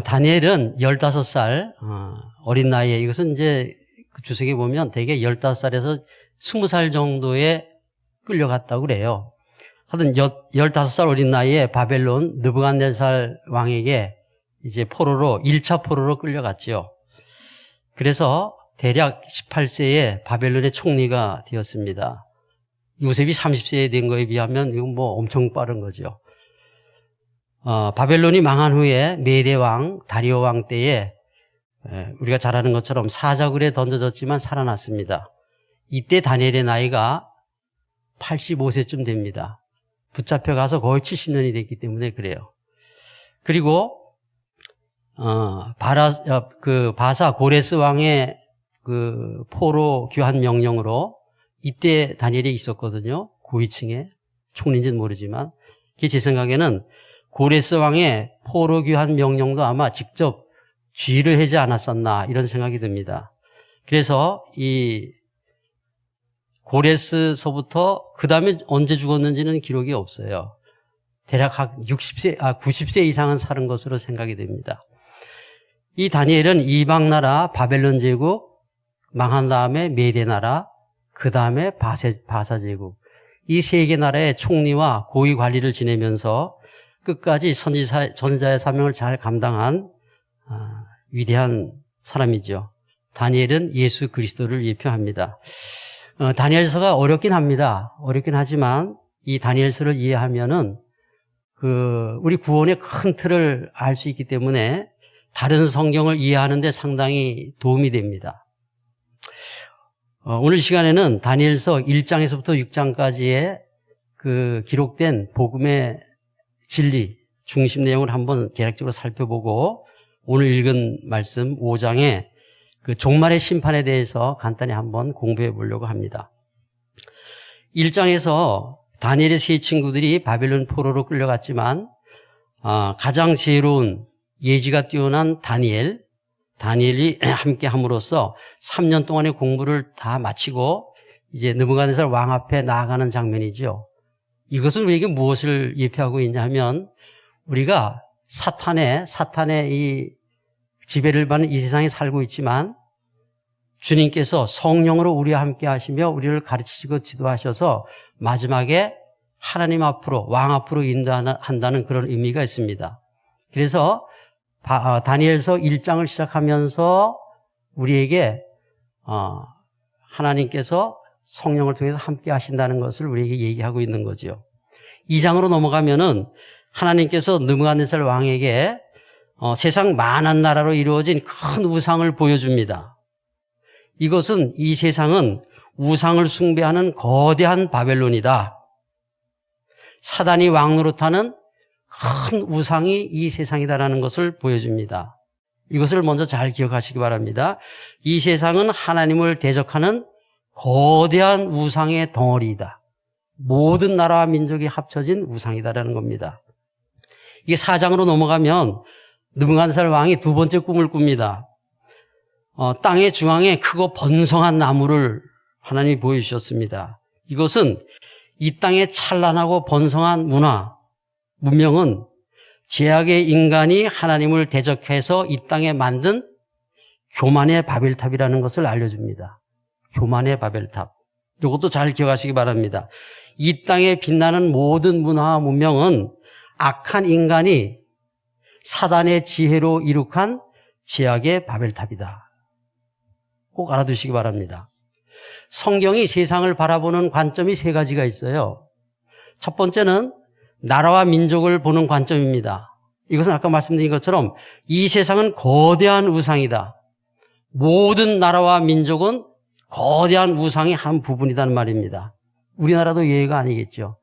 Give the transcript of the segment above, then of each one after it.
다니엘은 15살 어린 나이에, 이것은 이제 그 주석에 보면 대개 15살에서 20살 정도에 끌려갔다고 그래요. 하여튼 15살 어린 나이에 바벨론 느부갓네살 왕에게 이제 1차 포로로 끌려갔지요. 그래서 대략 18세에 바벨론의 총리가 되었습니다. 요셉이 30세에 된 거에 비하면 이건 뭐 엄청 빠른 거죠. 바벨론이 망한 후에 메대 왕, 다리오 왕 때에 우리가 잘 아는 것처럼 사자굴에 던져졌지만 살아났습니다. 이때 다니엘의 나이가 85세쯤 됩니다. 붙잡혀가서 거의 70년이 됐기 때문에 그래요. 그리고 바사 고레스 왕의 그 포로 귀환 명령으로 이때 다니엘이 있었거든요. 고위층에 총리인지는 모르지만, 그게 제 생각에는 고레스 왕의 포로 귀환 명령도 아마 직접 쥐를 하지 않았었나 이런 생각이 듭니다. 그래서 이 고레스서부터 그 다음에 언제 죽었는지는 기록이 없어요. 대략 한 90세 이상은 살은 것으로 생각이 됩니다. 이 다니엘은 이방 나라 바벨론 제국 망한 다음에 메대 나라, 그 다음에 바사 제국, 이 세 개 나라의 총리와 고위 관리를 지내면서 끝까지 전자의 사명을 잘 감당한 위대한 사람이죠. 다니엘은 예수 그리스도를 예표합니다. 다니엘서가 어렵긴 합니다. 어렵긴 하지만 이 다니엘서를 이해하면은 우리 구원의 큰 틀을 알 수 있기 때문에 다른 성경을 이해하는 데 상당히 도움이 됩니다. 오늘 시간에는 다니엘서 1장에서부터 6장까지의 그 기록된 복음의 진리, 중심 내용을 한번 대략적으로 살펴보고, 오늘 읽은 말씀 5장의 그 종말의 심판에 대해서 간단히 한번 공부해 보려고 합니다. 1장에서 다니엘의 세 친구들이 바벨론 포로로 끌려갔지만 가장 지혜로운 예지가 뛰어난 다니엘이 함께 함으로써 3년 동안의 공부를 다 마치고 이제 느부갓네살 왕 앞에 나아가는 장면이죠. 이것은 우리에게 무엇을 예표하고 있냐 하면, 우리가 사탄의 이 지배를 받는 이 세상에 살고 있지만 주님께서 성령으로 우리와 함께 하시며 우리를 가르치시고 지도하셔서 마지막에 하나님 앞으로, 왕 앞으로 인도한다는 그런 의미가 있습니다. 그래서 다니엘서 1장을 시작하면서 우리에게 하나님께서 성령을 통해서 함께 하신다는 것을 우리에게 얘기하고 있는 거죠. 2장으로 넘어가면은 하나님께서 느부갓네살 왕에게 세상 만한 나라로 이루어진 큰 우상을 보여줍니다. 이것은, 이 세상은 우상을 숭배하는 거대한 바벨론이다. 사단이 왕노릇하는 큰 우상이 이 세상이다라는 것을 보여줍니다. 이것을 먼저 잘 기억하시기 바랍니다. 이 세상은 하나님을 대적하는 거대한 우상의 덩어리이다. 모든 나라와 민족이 합쳐진 우상이다라는 겁니다. 이게 4장으로 넘어가면 느부갓네살 왕이 두 번째 꿈을 꿉니다. 땅의 중앙에 크고 번성한 나무를 하나님이 보여주셨습니다. 이것은 이 땅에 찬란하고 번성한 문명은 죄악의 인간이 하나님을 대적해서 이 땅에 만든 교만의 바벨탑이라는 것을 알려줍니다. 교만의 바벨탑. 이것도 잘 기억하시기 바랍니다. 이 땅에 빛나는 모든 문화와 문명은 악한 인간이 사단의 지혜로 이룩한 죄악의 바벨탑이다. 꼭 알아두시기 바랍니다. 성경이 세상을 바라보는 관점이 세 가지가 있어요. 첫 번째는 나라와 민족을 보는 관점입니다. 이것은 아까 말씀드린 것처럼 이 세상은 거대한 우상이다. 모든 나라와 민족은 거대한 우상의 한 부분이라는 말입니다. 우리나라도 예외가 아니겠죠.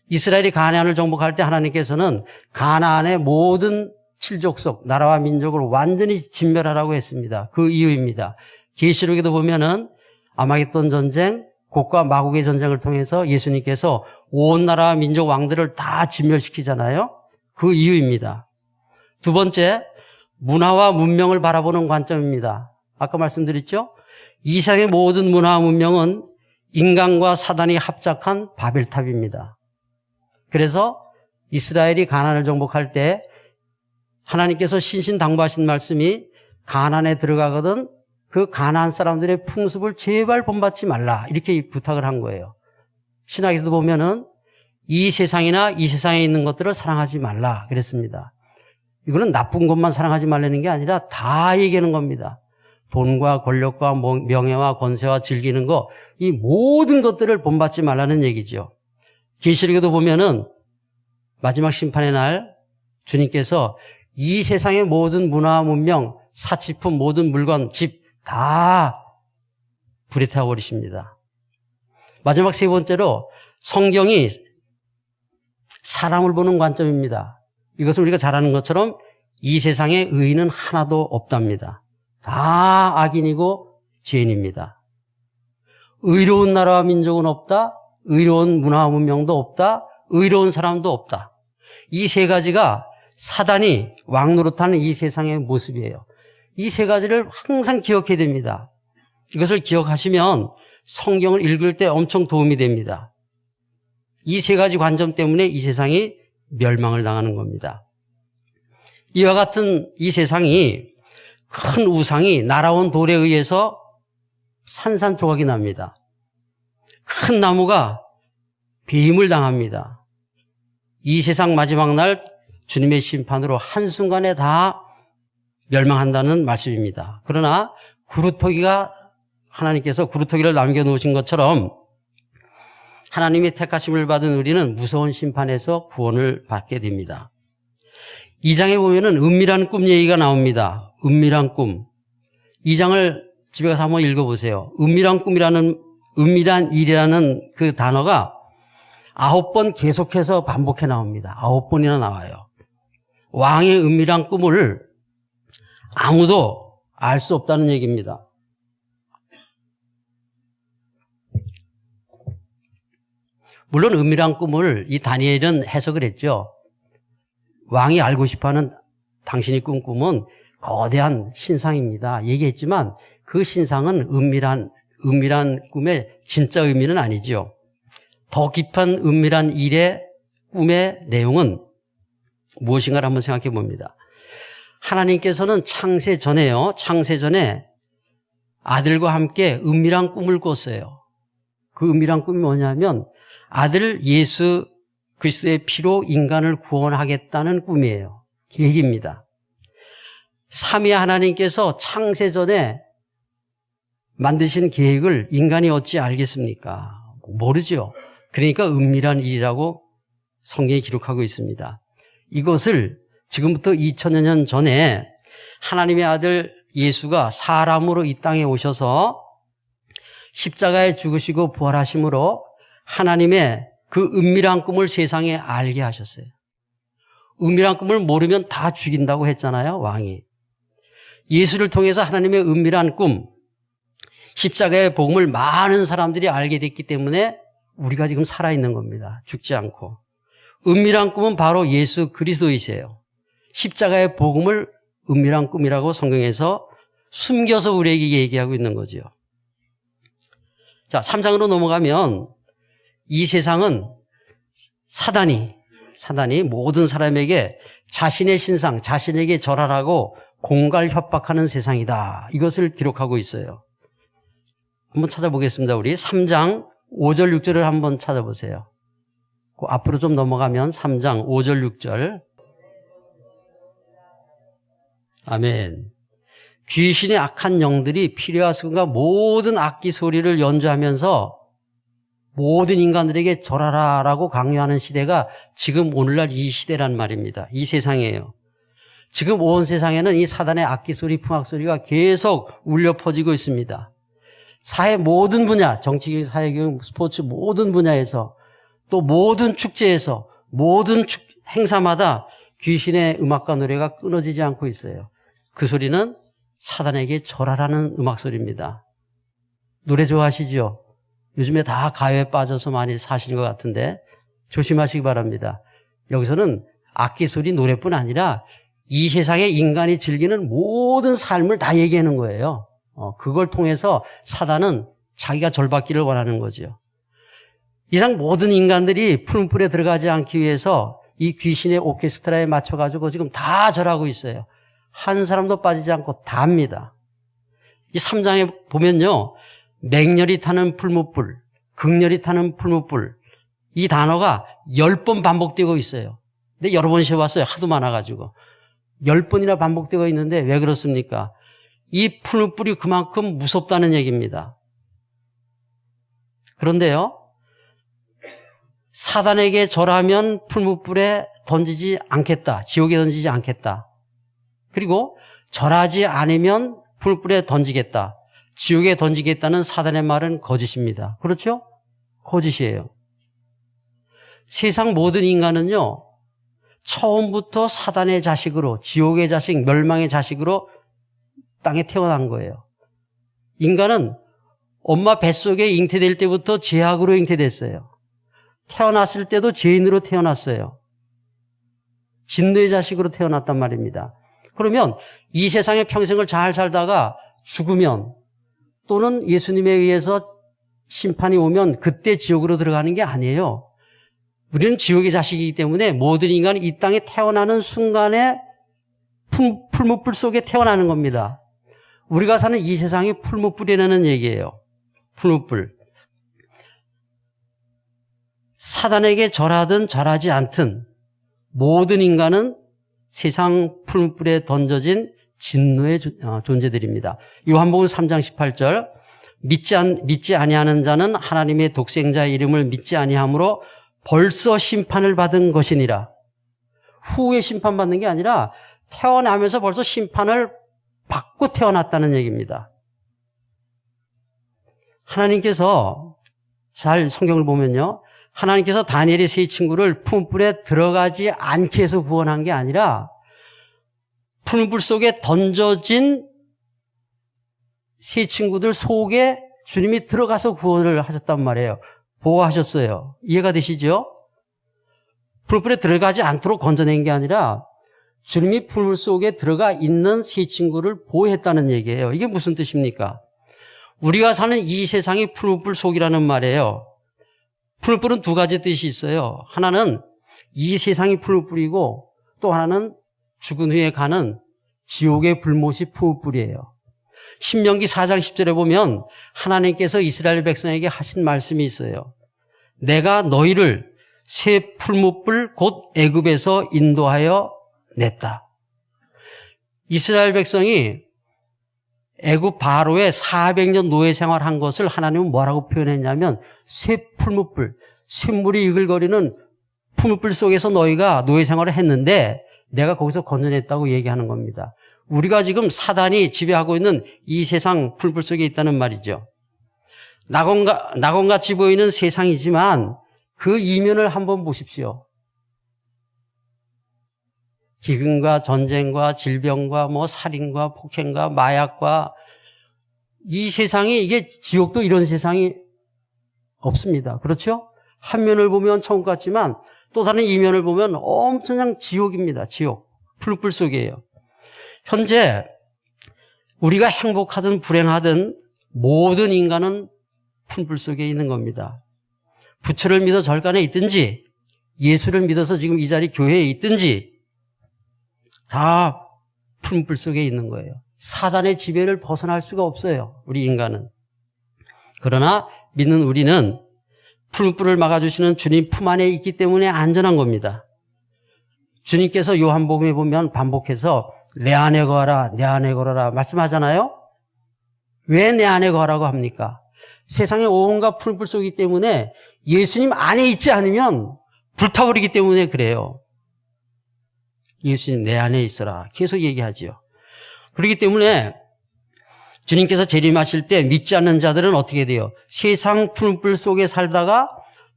이스라엘이 가나안을 정복할 때 하나님께서는 가나안의 모든 칠족속, 나라와 민족을 완전히 진멸하라고 했습니다. 그 이유입니다. 계시록에도 보면은 아마겟돈 전쟁, 곡과 마곡의 전쟁을 통해서 예수님께서 온 나라와 민족 왕들을 다 진멸시키잖아요. 그 이유입니다. 두 번째, 문화와 문명을 바라보는 관점입니다. 아까 말씀드렸죠? 이 세상의 모든 문화와 문명은 인간과 사단이 합작한 바벨탑입니다. 그래서 이스라엘이 가나안을 정복할 때 하나님께서 신신당부하신 말씀이 가나안에 들어가거든 그 가나안 사람들의 풍습을 제발 본받지 말라 이렇게 부탁을 한 거예요. 신학에서도 보면은 이 세상이나 이 세상에 있는 것들을 사랑하지 말라 그랬습니다. 이거는 나쁜 것만 사랑하지 말라는 게 아니라 다 얘기하는 겁니다. 돈과 권력과 명예와 권세와 즐기는 거, 이 모든 것들을 본받지 말라는 얘기죠. 계시록에도 보면은 마지막 심판의 날 주님께서 이 세상의 모든 문화, 문명, 사치품, 모든 물건, 집 다 불에 태워버리십니다. 마지막 세 번째로 성경이 사람을 보는 관점입니다. 이것은 우리가 잘 아는 것처럼 이 세상에 의인은 하나도 없답니다. 다 악인이고 죄인입니다. 의로운 나라와 민족은 없다. 의로운 문화와 문명도 없다. 의로운 사람도 없다. 이 세 가지가 사단이 왕노릇하는 이 세상의 모습이에요. 이 세 가지를 항상 기억해야 됩니다. 이것을 기억하시면 성경을 읽을 때 엄청 도움이 됩니다. 이 세 가지 관점 때문에 이 세상이 멸망을 당하는 겁니다. 이와 같은 이 세상이 큰 우상이 날아온 돌에 의해서 산산조각이 납니다. 큰 나무가 배임을 당합니다. 이 세상 마지막 날 주님의 심판으로 한순간에 다 멸망한다는 말씀입니다. 그러나 구루터기가 하나님께서 구루터기를 남겨놓으신 것처럼 하나님의 택하심을 받은 우리는 무서운 심판에서 구원을 받게 됩니다. 2장에 보면은 은밀한 꿈 얘기가 나옵니다. 은밀한 꿈. 2장을 집에 가서 한번 읽어보세요. 은밀한 일이라는 그 단어가 9번 계속해서 반복해 나옵니다. 9번이나 나와요. 왕의 은밀한 꿈을 아무도 알 수 없다는 얘기입니다. 물론 은밀한 꿈을 이 다니엘은 해석을 했죠. 왕이 알고 싶어하는 당신이 꾼 꿈은 거대한 신상입니다. 얘기했지만 그 신상은 은밀한 꿈의 진짜 의미는 아니죠. 더 깊은 은밀한 일의 꿈의 내용은 무엇인가를 한번 생각해 봅니다. 하나님께서는 창세 전에 아들과 함께 은밀한 꿈을 꿨어요. 그 은밀한 꿈이 뭐냐면 아들 예수 그리스도의 피로 인간을 구원하겠다는 꿈이에요. 계획입니다. 삼위 하나님께서 창세 전에 만드신 계획을 인간이 어찌 알겠습니까? 모르죠. 그러니까 은밀한 일이라고 성경이 기록하고 있습니다. 이것을 지금부터 2000여 년 전에 하나님의 아들 예수가 사람으로 이 땅에 오셔서 십자가에 죽으시고 부활하심으로 하나님의 그 은밀한 꿈을 세상에 알게 하셨어요. 은밀한 꿈을 모르면 다 죽인다고 했잖아요, 왕이. 예수를 통해서 하나님의 은밀한 꿈, 십자가의 복음을 많은 사람들이 알게 됐기 때문에 우리가 지금 살아있는 겁니다. 죽지 않고. 은밀한 꿈은 바로 예수 그리스도이세요. 십자가의 복음을 은밀한 꿈이라고 성경에서 숨겨서 우리에게 얘기하고 있는 거죠. 자, 3장으로 넘어가면 이 세상은 사단이 모든 사람에게 자신의 신상, 자신에게 절하라고 공갈 협박하는 세상이다. 이것을 기록하고 있어요. 한번 찾아보겠습니다. 우리 3장 5절 6절을 한번 찾아보세요. 그 앞으로 좀 넘어가면 3장 5절 6절. 아멘. 귀신의 악한 영들이 피레와 수금과 모든 악기 소리를 연주하면서 모든 인간들에게 절하라라고 강요하는 시대가 지금 오늘날 이 시대란 말입니다. 이 세상이에요. 지금 온 세상에는 이 사단의 악기 소리, 풍악 소리가 계속 울려 퍼지고 있습니다. 사회 모든 분야, 정치교육, 사회교육, 스포츠 모든 분야에서 또 모든 축제에서 모든 행사마다 귀신의 음악과 노래가 끊어지지 않고 있어요. 그 소리는 사단에게 절하라는 음악 소리입니다. 노래 좋아하시죠? 요즘에 다 가요에 빠져서 많이 사시는 것 같은데 조심하시기 바랍니다. 여기서는 악기 소리, 노래뿐 아니라 이 세상에 인간이 즐기는 모든 삶을 다 얘기하는 거예요. 그걸 통해서 사단은 자기가 절받기를 원하는 거죠. 이상 모든 인간들이 푸른 뿔에 들어가지 않기 위해서 이 귀신의 오케스트라에 맞춰가지고 지금 다 절하고 있어요. 한 사람도 빠지지 않고 다 합니다. 이 3장에 보면요. 맹렬히 타는 풀무불, 극렬히 타는 풀무불, 이 단어가 10번 반복되고 있어요. 근데 여러 번 쉬어봤어요. 하도 많아가지고. 10번이나 반복되고 있는데 왜 그렇습니까? 이 풀무불이 그만큼 무섭다는 얘기입니다. 그런데요. 사단에게 절하면 풀무불에 던지지 않겠다. 지옥에 던지지 않겠다. 그리고 절하지 않으면 풀무불에 던지겠다. 지옥에 던지겠다는 사단의 말은 거짓입니다. 그렇죠? 거짓이에요. 세상 모든 인간은요. 처음부터 사단의 자식으로, 지옥의 자식, 멸망의 자식으로 땅에 태어난 거예요. 인간은 엄마 뱃속에 잉태될 때부터 죄악으로 잉태됐어요. 태어났을 때도 죄인으로 태어났어요. 진노의 자식으로 태어났단 말입니다. 그러면 이 세상의 평생을 잘 살다가 죽으면 또는 예수님에 의해서 심판이 오면 그때 지옥으로 들어가는 게 아니에요. 우리는 지옥의 자식이기 때문에 모든 인간이 이 땅에 태어나는 순간에 풀무불 속에 태어나는 겁니다. 우리가 사는 이 세상이 풀무불이라는 얘기예요. 풀무불. 사단에게 절하든 절하지 않든 모든 인간은 세상 풀무불에 던져진 진노의 존재들입니다. 요한복음 3장 18절 믿지 아니하는 자는 하나님의 독생자의 이름을 믿지 아니함으로 벌써 심판을 받은 것이니라. 후에 심판받는 게 아니라 태어나면서 벌써 심판을 받고 태어났다는 얘기입니다. 하나님께서 잘 성경을 보면요. 하나님께서 다니엘의 세 친구를 풀무불에 들어가지 않게 해서 구원한 게 아니라 풀무불 속에 던져진 세 친구들 속에 주님이 들어가서 구원을 하셨단 말이에요. 보호하셨어요. 이해가 되시죠? 풀무불에 들어가지 않도록 건져낸 게 아니라 주님이 풀무불 속에 들어가 있는 세 친구를 보호했다는 얘기예요. 이게 무슨 뜻입니까? 우리가 사는 이 세상이 풀무불 속이라는 말이에요. 풀무불은 두 가지 뜻이 있어요. 하나는 이 세상이 풀무불이고 또 하나는 죽은 후에 가는 지옥의 불못이 풀무불이에요. 신명기 4장 10절에 보면 하나님께서 이스라엘 백성에게 하신 말씀이 있어요. 내가 너희를 새 풀무불 곧 애굽에서 인도하여 냈다. 이스라엘 백성이 애굽 바로의 400년 노예 생활한 것을 하나님은 뭐라고 표현했냐면 새 풀무불, 샘물이 이글거리는 풀무불 속에서 너희가 노예 생활을 했는데 내가 거기서 건져냈다고 얘기하는 겁니다. 우리가 지금 사단이 지배하고 있는 이 세상 풀무불 속에 있다는 말이죠. 낙원같이 보이는 세상이지만 그 이면을 한번 보십시오. 기근과 전쟁과 질병과 살인과 폭행과 마약과 이 세상이 이게 지옥도 이런 세상이 없습니다. 그렇죠? 한 면을 보면 천국 같지만 또 다른 이면을 보면 엄청난 지옥입니다. 지옥. 풀불 속이에요. 현재 우리가 행복하든 불행하든 모든 인간은 풀불 속에 있는 겁니다. 부처를 믿어 절간에 있든지 예수를 믿어서 지금 이 자리 교회에 있든지 다 풀무불 속에 있는 거예요. 사단의 지배를 벗어날 수가 없어요. 우리 인간은. 그러나 믿는 우리는 풀무불을 막아주시는 주님 품 안에 있기 때문에 안전한 겁니다. 주님께서 요한복음에 보면 반복해서 내 안에 거하라, 내 안에 걸어라 말씀하잖아요. 왜 내 안에 거하라고 합니까? 세상에 온갖 풀무불 속이기 때문에 예수님 안에 있지 않으면 불타버리기 때문에 그래요. 예수님 내 안에 있어라 계속 얘기하지요. 그렇기 때문에 주님께서 재림하실 때 믿지 않는 자들은 어떻게 돼요? 세상 풀무불 속에 살다가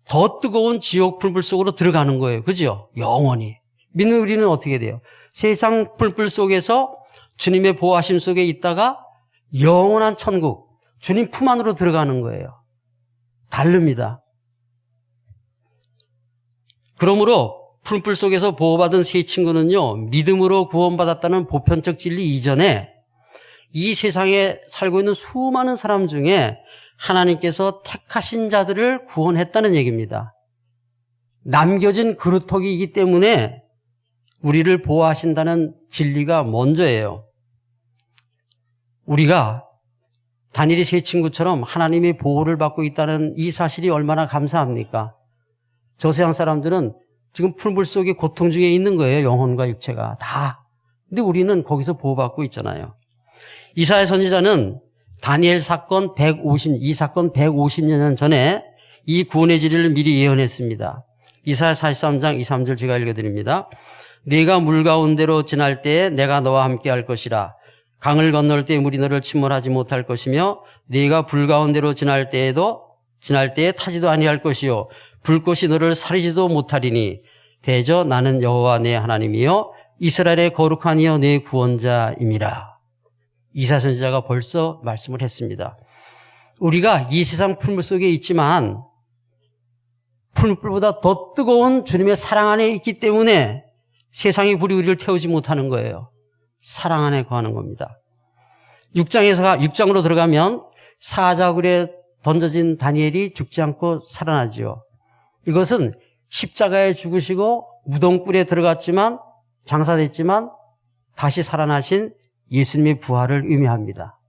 더 뜨거운 지옥 풀무불 속으로 들어가는 거예요. 그죠? 영원히. 믿는 우리는 어떻게 돼요? 세상 풀무불 속에서 주님의 보호하심 속에 있다가 영원한 천국, 주님 품 안으로 들어가는 거예요. 다릅니다. 그러므로 풀무불 속에서 보호받은 세 친구는요, 믿음으로 구원받았다는 보편적 진리 이전에 이 세상에 살고 있는 수많은 사람 중에 하나님께서 택하신 자들을 구원했다는 얘기입니다. 남겨진 그루터기이기 때문에 우리를 보호하신다는 진리가 먼저예요. 우리가 다니엘의 세 친구처럼 하나님의 보호를 받고 있다는 이 사실이 얼마나 감사합니까? 저 세상 사람들은 지금 풀물 속에 고통 중에 있는 거예요. 영혼과 육체가 다. 근데 우리는 거기서 보호받고 있잖아요. 이사야 선지자는 다니엘 사건 150년 전에 이 구원의 진리를 미리 예언했습니다. 이사야 43장 2, 3절 제가 읽어드립니다. 네가 물 가운데로 지날 때에 내가 너와 함께 할 것이라. 강을 건널 때 물이 너를 침몰하지 못할 것이며 네가 불 가운데로 지날 때에 타지도 아니할 것이요 불꽃이 너를 사리지도 못하리니 대저 나는 여호와 내 하나님이요 이스라엘의 거룩한 이여 내 구원자임이라. 이사야 선지자가 벌써 말씀을 했습니다. 우리가 이 세상 풀물 속에 있지만 풀물보다 더 뜨거운 주님의 사랑 안에 있기 때문에 세상의 불이 우리를 태우지 못하는 거예요. 사랑 안에 거하는 겁니다. 6장으로 들어가면 사자굴에 던져진 다니엘이 죽지 않고 살아나죠. 이것은 십자가에 죽으시고 무덤굴에 들어갔지만 장사됐지만 다시 살아나신 예수님의 부활을 의미합니다.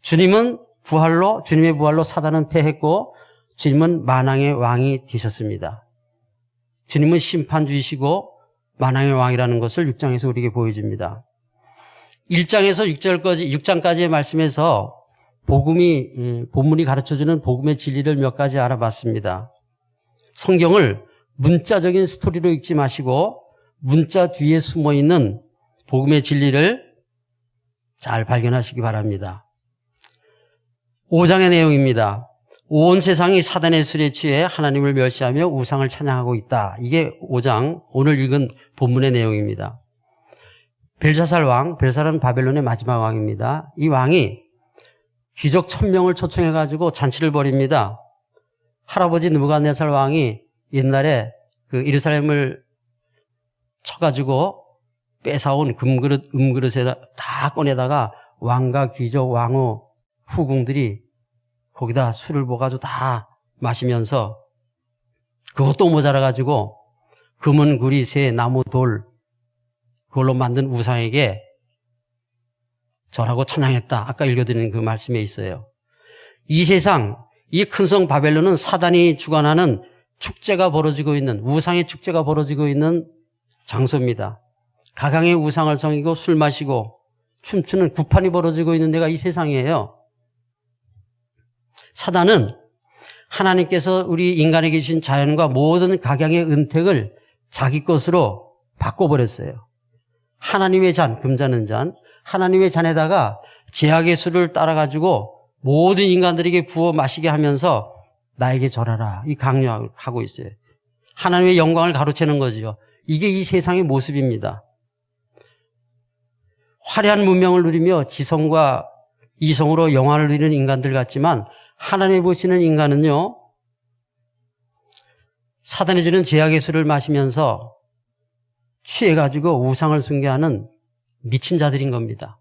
주님의 부활로 사단은 패했고 주님은 만왕의 왕이 되셨습니다. 주님은 심판주이시고 만왕의 왕이라는 것을 6장에서 우리에게 보여줍니다. 1장에서 6장까지의 말씀에서 본문이 가르쳐주는 복음의 진리를 몇 가지 알아봤습니다. 성경을 문자적인 스토리로 읽지 마시고 문자 뒤에 숨어있는 복음의 진리를 잘 발견하시기 바랍니다. 5장의 내용입니다. 온 세상이 사단의 술에 취해 하나님을 멸시하며 우상을 찬양하고 있다. 이게 5장 오늘 읽은 본문의 내용입니다. 벨사살은 바벨론의 마지막 왕입니다. 이 왕이 귀족 1000명을 초청해가지고 잔치를 벌입니다. 할아버지 느부갓네살 왕이 옛날에 그 예루살렘을 쳐가지고 뺏어온 음그릇에 다 꺼내다가 왕과 귀족, 왕후, 후궁들이 거기다 술을 부어가지고 다 마시면서 그것도 모자라가지고 금은 구리, 새, 나무, 돌 그걸로 만든 우상에게 절하고 찬양했다. 아까 읽어드린 그 말씀에 있어요. 이 세상, 이 큰 성 바벨론은 사단이 주관하는 축제가 벌어지고 있는, 우상의 축제가 벌어지고 있는 장소입니다. 가강의 우상을 섬기고 술 마시고 춤추는 구판이 벌어지고 있는 데가 이 세상이에요. 사단은 하나님께서 우리 인간에게 주신 자연과 모든 각양의 은택을 자기 것으로 바꿔버렸어요. 하나님의 잔, 금자는 잔, 하나님의 잔에다가 제약의 술을 따라가지고 모든 인간들에게 부어 마시게 하면서 나에게 절하라, 이 강요하고 있어요. 하나님의 영광을 가로채는 거죠. 이게 이 세상의 모습입니다. 화려한 문명을 누리며 지성과 이성으로 영화를 누리는 인간들 같지만 하나님 보시는 인간은요, 사단이 주는 제약의 술을 마시면서 취해가지고 우상을 숭배하는 미친 자들인 겁니다.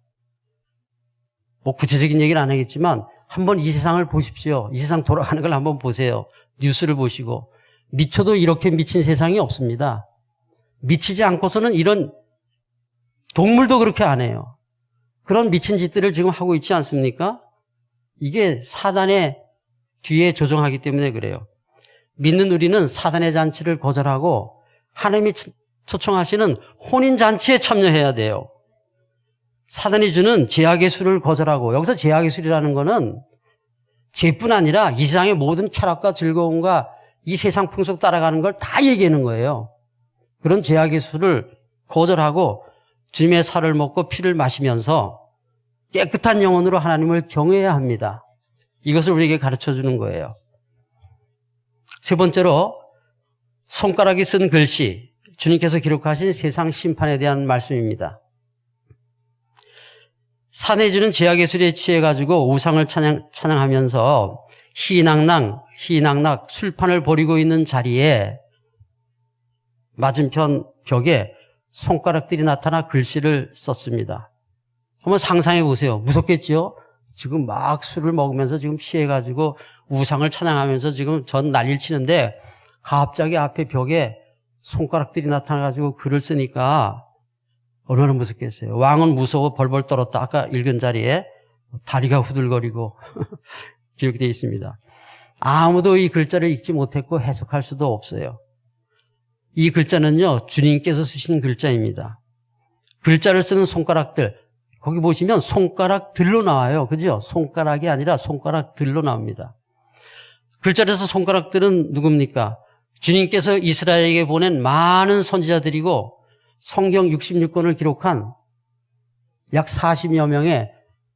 뭐 구체적인 얘기는 안 하겠지만 한번 이 세상을 보십시오. 이 세상 돌아가는 걸 한번 보세요. 뉴스를 보시고. 미쳐도 이렇게 미친 세상이 없습니다. 미치지 않고서는 이런 동물도 그렇게 안 해요. 그런 미친 짓들을 지금 하고 있지 않습니까? 이게 사단의 뒤에 조종하기 때문에 그래요. 믿는 우리는 사단의 잔치를 거절하고 하나님이 초청하시는 혼인잔치에 참여해야 돼요. 사단이 주는 제약의 술을 거절하고, 여기서 제약의 술이라는 거는 죄뿐 아니라 이 세상의 모든 쾌락과 즐거움과 이 세상 풍속 따라가는 걸 다 얘기하는 거예요. 그런 제약의 술을 거절하고 주님의 살을 먹고 피를 마시면서 깨끗한 영혼으로 하나님을 경외해야 합니다. 이것을 우리에게 가르쳐주는 거예요. 세 번째로 손가락이 쓴 글씨, 주님께서 기록하신 세상 심판에 대한 말씀입니다. 사단이 주는 제약의 술에 취해가지고 우상을 찬양하면서 희낙낙 술판을 벌이고 있는 자리에 맞은편 벽에 손가락들이 나타나 글씨를 썼습니다. 한번 상상해 보세요. 무섭겠지요? 지금 막 술을 먹으면서 지금 취해가지고 우상을 찬양하면서 지금 전 난리를 치는데 갑자기 앞에 벽에 손가락들이 나타나가지고 글을 쓰니까 얼마나 무섭겠어요. 왕은 무서워 벌벌 떨었다. 아까 읽은 자리에 다리가 후들거리고 기록되어 있습니다. 아무도 이 글자를 읽지 못했고 해석할 수도 없어요. 이 글자는요, 주님께서 쓰신 글자입니다. 글자를 쓰는 손가락들, 거기 보시면 손가락들로 나와요. 그죠? 손가락이 아니라 손가락들로 나옵니다. 글자에서 손가락들은 누굽니까? 주님께서 이스라엘에게 보낸 많은 선지자들이고 성경 66권을 기록한 약 40여 명의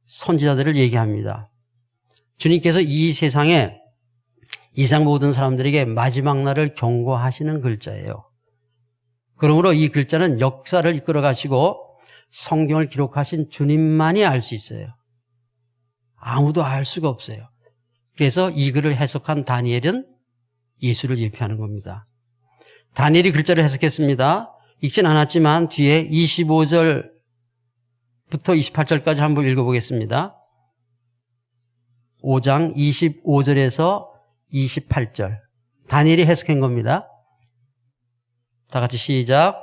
선지자들을 얘기합니다. 주님께서 이 세상에 이상 모든 사람들에게 마지막 날을 경고하시는 글자예요. 그러므로 이 글자는 역사를 이끌어 가시고 성경을 기록하신 주님만이 알 수 있어요. 아무도 알 수가 없어요. 그래서 이 글을 해석한 다니엘은 예수를 예표하는 겁니다. 다니엘이 글자를 해석했습니다. 읽진 않았지만 뒤에 25절부터 28절까지 한번 읽어보겠습니다. 5장 25절에서 28절. 다니엘이 해석한 겁니다. 다 같이 시작.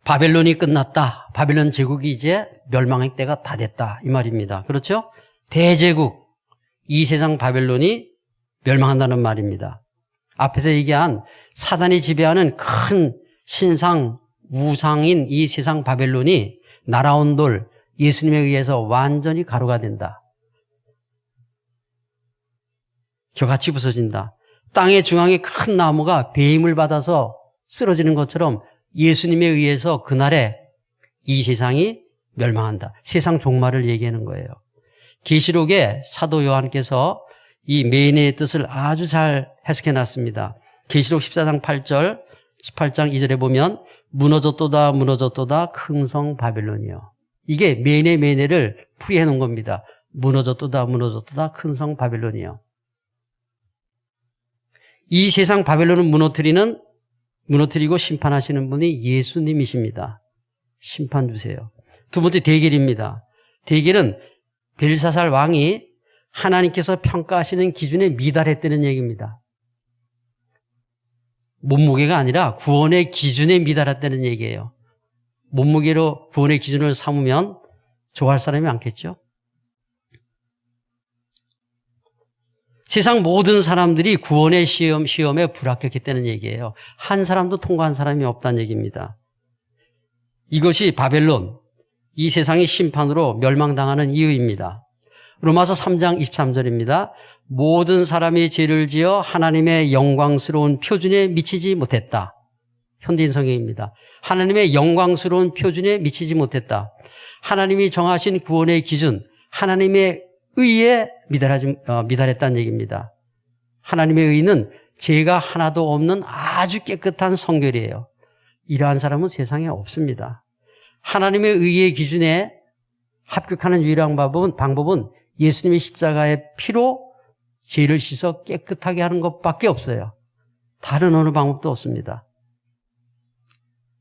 바벨론이 끝났다. 바벨론 제국이 이제 멸망의 때가 다 됐다. 이 말입니다. 그렇죠? 대제국, 이 세상 바벨론이 멸망한다는 말입니다. 앞에서 얘기한 사단이 지배하는 큰 신상, 우상인 이 세상 바벨론이 날아온 돌, 예수님에 의해서 완전히 가루가 된다. 겨같이 부서진다. 땅의 중앙에 큰 나무가 배임을 받아서 쓰러지는 것처럼 예수님에 의해서 그날에 이 세상이 멸망한다. 세상 종말을 얘기하는 거예요. 계시록에 사도 요한께서 이 메인의 뜻을 아주 잘 해석해 놨습니다. 계시록 14장 8절, 18장 2절에 보면 무너졌도다 무너졌도다 큰 성 바벨론이요. 이게 메인의 풀이해 놓은 겁니다. 무너졌도다 무너졌도다 큰 성 바벨론이요. 이 세상 바벨론을 무너뜨리고 심판하시는 분이 예수님이십니다. 심판 주세요. 두 번째 대결입니다. 대결은 벨사살 왕이 하나님께서 평가하시는 기준에 미달했다는 얘기입니다. 몸무게가 아니라 구원의 기준에 미달했다는 얘기예요. 몸무게로 구원의 기준을 삼으면 좋아할 사람이 많겠죠? 세상 모든 사람들이 구원의 시험에 불합격했다는 얘기예요. 한 사람도 통과한 사람이 없다는 얘기입니다. 이것이 바벨론, 이 세상의 심판으로 멸망당하는 이유입니다. 로마서 3장 23절입니다. 모든 사람이 죄를 지어 하나님의 영광스러운 표준에 미치지 못했다. 현대인 성경입니다. 하나님의 영광스러운 표준에 미치지 못했다. 하나님이 정하신 구원의 기준, 하나님의 의에 미달했다는 얘기입니다. 하나님의 의는 죄가 하나도 없는 아주 깨끗한 성결이에요. 이러한 사람은 세상에 없습니다. 하나님의 의의 기준에 합격하는 유일한 방법은 예수님의 십자가의 피로 죄를 씻어 깨끗하게 하는 것밖에 없어요. 다른 어느 방법도 없습니다.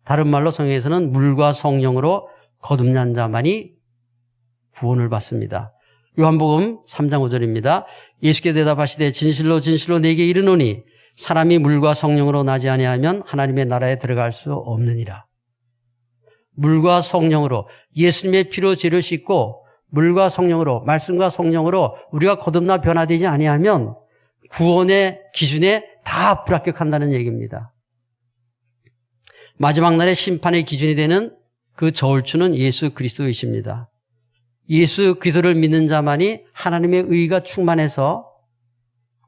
다른 말로 성경에서는 물과 성령으로 거듭난 자만이 구원을 받습니다. 요한복음 3장 5절입니다. 예수께 대답하시되 진실로 진실로 내게 이르노니 사람이 물과 성령으로 나지 아니하면 하나님의 나라에 들어갈 수 없느니라. 물과 성령으로 예수님의 피로 죄를 씻고 물과 성령으로 말씀과 성령으로 우리가 거듭나 변화되지 아니하면 구원의 기준에 다 불합격한다는 얘기입니다. 마지막 날의 심판의 기준이 되는 그 저울추는 예수 그리스도이십니다. 예수 그리스도를 믿는 자만이 하나님의 의가 충만해서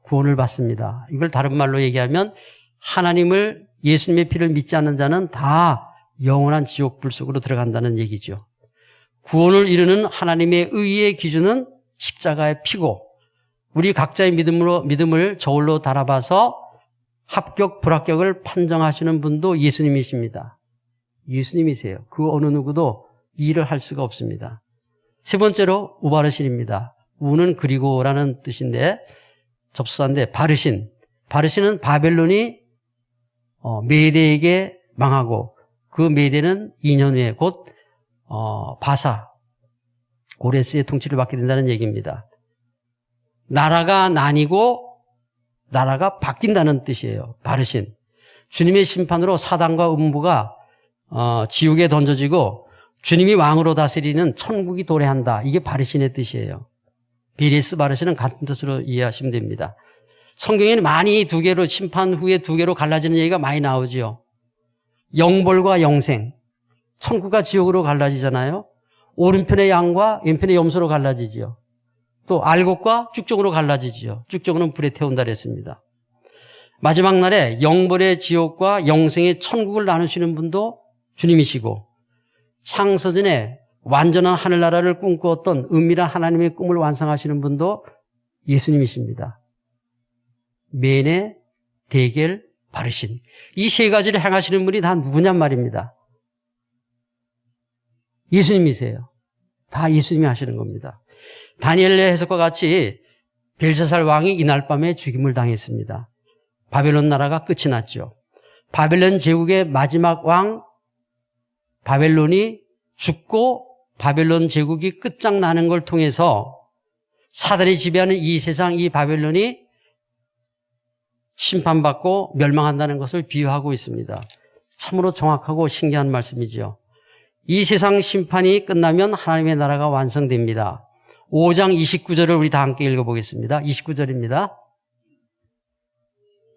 구원을 받습니다. 이걸 다른 말로 얘기하면 하나님을 예수님의 피를 믿지 않는 자는 다 영원한 지옥불 속으로 들어간다는 얘기죠. 구원을 이루는 하나님의 의의 기준은 십자가의 피고 우리 각자의 믿음을 저울로 달아봐서 합격, 불합격을 판정하시는 분도 예수님이십니다. 예수님이세요. 그 어느 누구도 이 일을 할 수가 없습니다. 세 번째로 우바르신입니다. 우는 그리고라는 뜻인데 접수사인데 바르신. 바르신은 바벨론이 메대에게 망하고 그 메대는 2년 후에 곧 바사 고레스의 통치를 받게 된다는 얘기입니다. 나라가 나뉘고 나라가 바뀐다는 뜻이에요. 바르신. 주님의 심판으로 사단과 음부가 지옥에 던져지고 주님이 왕으로 다스리는 천국이 도래한다. 이게 바르신의 뜻이에요. 베레스 바르신은 같은 뜻으로 이해하시면 됩니다. 성경에는 많이 두 개로 심판 후에 두 개로 갈라지는 얘기가 많이 나오죠. 영벌과 영생. 천국과 지옥으로 갈라지잖아요. 오른편의 양과 왼편의 염소로 갈라지지요. 또 알곡과 쭉정으로 갈라지지요. 쭉정은 불에 태운다 그랬습니다. 마지막 날에 영벌의 지옥과 영생의 천국을 나누시는 분도 주님이시고 창세전에 완전한 하늘나라를 꿈꾸었던 은밀한 하나님의 꿈을 완성하시는 분도 예수님이십니다. 메네, 데겔, 바르신. 이 세 가지를 행하시는 분이 다 누구냔 말입니다. 예수님이세요. 다 예수님이 하시는 겁니다. 다니엘의 해석과 같이 벨사살 왕이 이날 밤에 죽임을 당했습니다. 바벨론 나라가 끝이 났죠. 바벨론 제국의 마지막 왕 바벨론이 죽고 바벨론 제국이 끝장나는 걸 통해서 사단이 지배하는 이 세상, 이 바벨론이 심판받고 멸망한다는 것을 비유하고 있습니다. 참으로 정확하고 신기한 말씀이죠. 이 세상 심판이 끝나면 하나님의 나라가 완성됩니다. 5장 29절을 우리 다 함께 읽어보겠습니다. 29절입니다.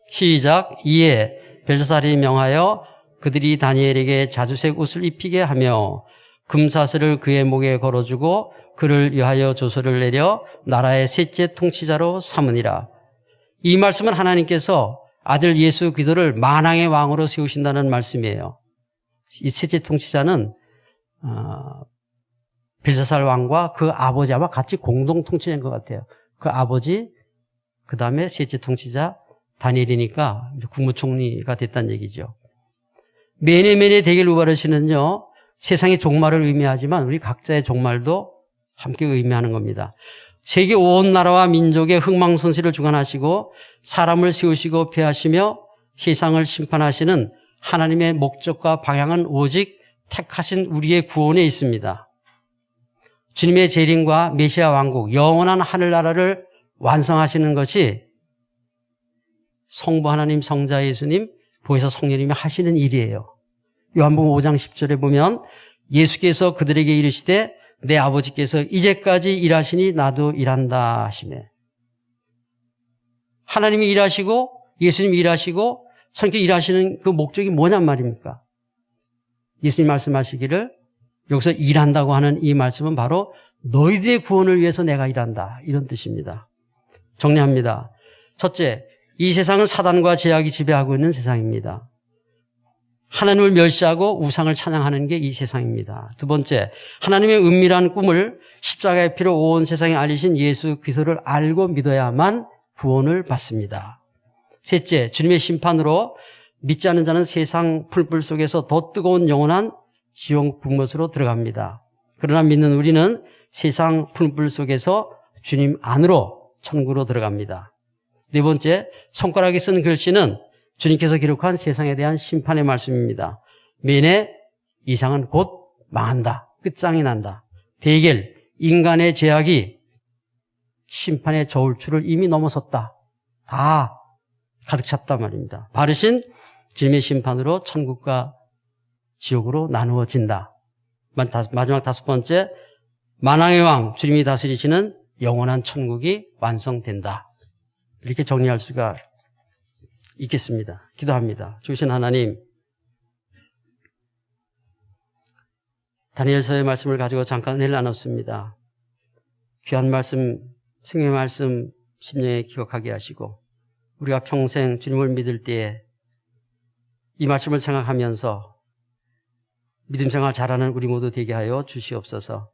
시작. 이에 벨사살이 명하여 그들이 다니엘에게 자주색 옷을 입히게 하며 금사슬을 그의 목에 걸어주고 그를 위하여 조서를 내려 나라의 셋째 통치자로 삼으니라. 이 말씀은 하나님께서 아들 예수 그리스도를 만왕의 왕으로 세우신다는 말씀이에요. 이 셋째 통치자는 벨사살 왕과 그 아버지와 같이 공동 통치인 것 같아요. 그 아버지, 그 다음에 셋째 통치자 다니엘이니까 국무총리가 됐다는 얘기죠. 메네메네 데겔 우바르신은요, 세상의 종말을 의미하지만 우리 각자의 종말도 함께 의미하는 겁니다. 세계 온 나라와 민족의 흥망성쇠를 주관하시고 사람을 세우시고 폐하시며 세상을 심판하시는 하나님의 목적과 방향은 오직 택하신 우리의 구원에 있습니다. 주님의 재림과 메시아 왕국, 영원한 하늘나라를 완성하시는 것이 성부 하나님, 성자 예수님, 보혜사 성령님이 하시는 일이에요. 요한복음 5장 10절에 보면 예수께서 그들에게 이르시되 내 아버지께서 이제까지 일하시니 나도 일한다 하시매. 하나님이 일하시고 예수님이 일하시고 성령이 일하시는 그 목적이 뭐냔 말입니까? 예수님 말씀하시기를 여기서 일한다고 하는 이 말씀은 바로 너희들의 구원을 위해서 내가 일한다, 이런 뜻입니다. 정리합니다. 첫째, 이 세상은 사단과 제약이 지배하고 있는 세상입니다. 하나님을 멸시하고 우상을 찬양하는 게 이 세상입니다. 두 번째, 하나님의 은밀한 꿈을 십자가의 피로 온 세상에 알리신 예수 그리스도를 알고 믿어야만 구원을 받습니다. 셋째, 주님의 심판으로 믿지 않는 자는 세상 풀불 속에서 더 뜨거운 영원한 지옥 불못으로 들어갑니다. 그러나 믿는 우리는 세상 풀불 속에서 주님 안으로 천국으로 들어갑니다. 네 번째, 손가락에 쓴 글씨는 주님께서 기록한 세상에 대한 심판의 말씀입니다. 메네, 이상은 곧 망한다, 끝장이 난다. 데겔, 인간의 죄악이 심판의 저울추를 이미 넘어섰다, 다 가득 찼단 말입니다. 바르신, 주님의 심판으로 천국과 지옥으로 나누어진다. 마지막 다섯 번째, 만왕의 왕, 주님이 다스리시는 영원한 천국이 완성된다. 이렇게 정리할 수가 있겠습니다. 기도합니다. 주신 하나님, 다니엘서의 말씀을 가지고 잠깐 은혜를 나눴습니다. 귀한 말씀, 생명의 말씀 심령에 기억하게 하시고 우리가 평생 주님을 믿을 때에 이 말씀을 생각하면서 믿음 생활 잘하는 우리 모두 되게 하여 주시옵소서.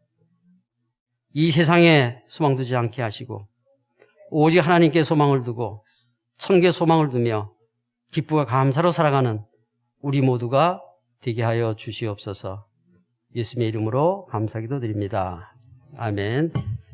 이 세상에 소망 두지 않게 하시고 오직 하나님께 소망을 두고 천국에 소망을 두며 기쁨과 감사로 살아가는 우리 모두가 되게 하여 주시옵소서. 예수님의 이름으로 감사기도 드립니다. 아멘.